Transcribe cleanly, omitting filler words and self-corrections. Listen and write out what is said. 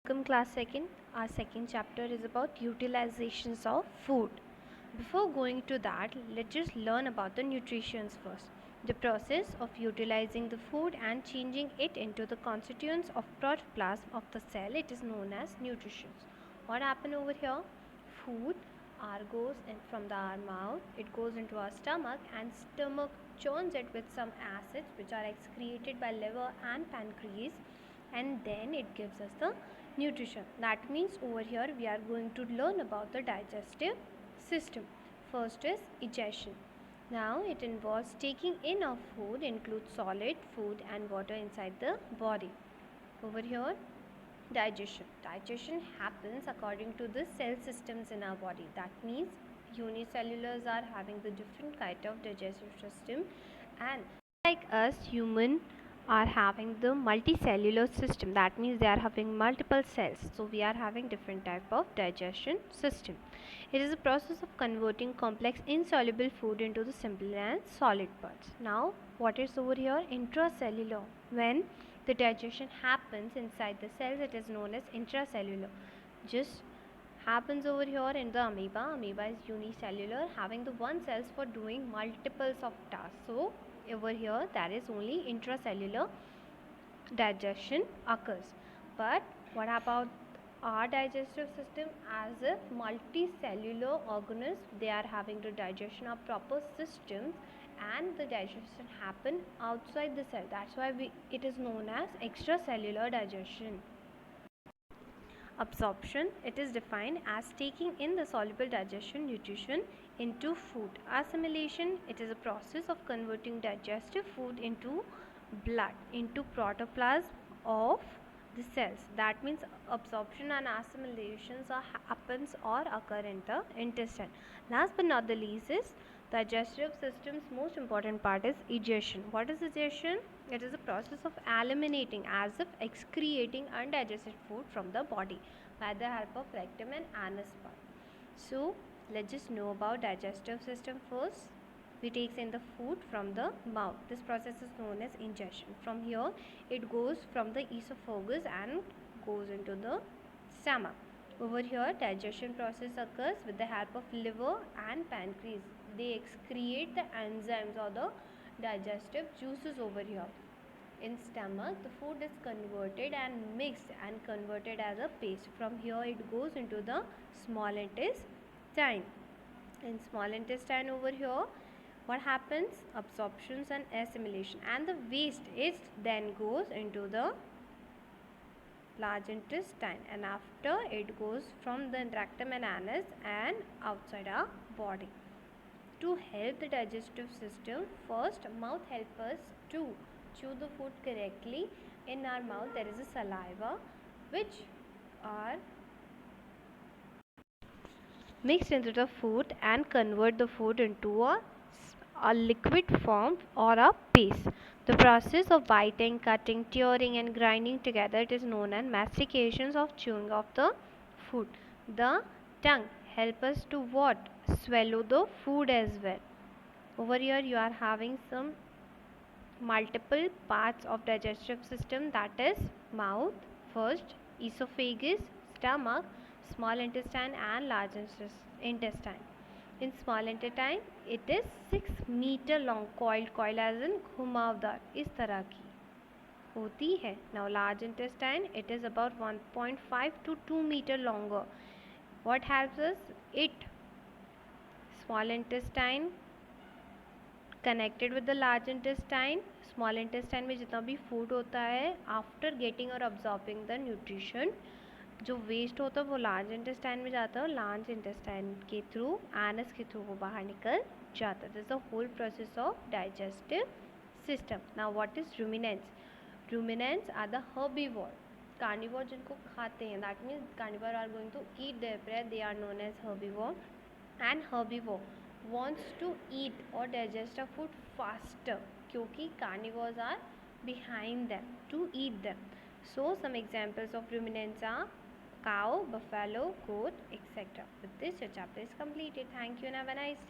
welcome class 2nd. Our second chapter is about utilizations of food. Before going to that, let's just learn about the nutritions first. The process of utilizing the food and changing it into the constituents of protoplasm of the cell, it is known as nutrition. What happened over here? Food goes in from our mouth, it goes into our stomach, and stomach churns it with some acids which are excreted by liver and pancreas, and then it gives us the nutrition. That means over here we are going to learn about the digestive system. First is digestion. Now it involves taking in of food, includes solid food and water inside the body. Over here, digestion happens according to the cell systems in our body. That means unicellulars are having the different kind of digestive system, and like us human are having the multicellular system. That means they are having multiple cells, so we are having different type of digestion system. It is a process of converting complex insoluble food into the simple and solid parts. Now what is over here? Intracellular. When the digestion happens inside the cells, it is known as intracellular. Just happens over here in the amoeba. Amoeba is unicellular, having the one cells for doing multiples of tasks. So over here that is only intracellular digestion occurs. But what about our digestive system? As a multicellular organism, they are having the digestion of proper systems, and the digestion happen outside the cell. That's why it is known as extracellular digestion. Absorption, it is defined as taking in the soluble digestion nutrition into food. Assimilation, it is a process of converting digestive food into blood, into protoplasm of the cells. That means absorption and assimilations happens or occur in the intestine. Last but not the least is digestive system's most important part is digestion. What is digestion? It is a process of eliminating, as if excreting undigested food from the body by the help of rectum and anus part. So let's just know about digestive system first. We take in the food from the mouth. This process is known as ingestion. From here it goes from the esophagus and goes into the stomach. Over here digestion process occurs with the help of liver and pancreas. They excrete the enzymes or the digestive juices over here. In stomach, the food is converted and mixed and converted as a paste. From here it goes into the small intestine. In small intestine over here, what happens? Absorptions and assimilation, and the waste is then goes into the large intestine, and after it goes from the rectum and anus and outside our body. To help the digestive system, first mouth helps us to chew the food correctly. In our mouth there is a saliva which are mixed into the food and convert the food into a liquid form or a paste. The process of biting, cutting, tearing and grinding together, it is known as mastications of chewing of the food. The tongue help us to what? Swallow the food as well. Over here you are having some multiple parts of digestive system, that is mouth, first esophagus, stomach, small intestine and large intestine. In small intestine it is 6 meter long, coil as in घुमावदार इस तरह की होती है. Now large intestine, it is about 1.5 to 2 meter longer. What helps us? It small intestine connected with the large intestine. Small intestine में जितना भी food होता है, after getting or absorbing the nutrition, जो वेस्ट होता है वो लार्ज इंटेस्टाइन में जाता है और लार्ज इंटेस्टाइन के थ्रू, एनस के थ्रू वो बाहर निकल जाता है. This is the whole process of digestive system. Now what is ruminants? Ruminants are the herbivore. Carnivore जिनको खाते हैं, that means carnivore are going to eat their prey, they are known as herbivore. And herbivore wants to eat or digest a food faster, क्योंकि carnivores are behind them to eat them. So some examples of ruminants are cow, buffalo, goat, etc. With this, your chapter is completed. Thank you and have a nice day.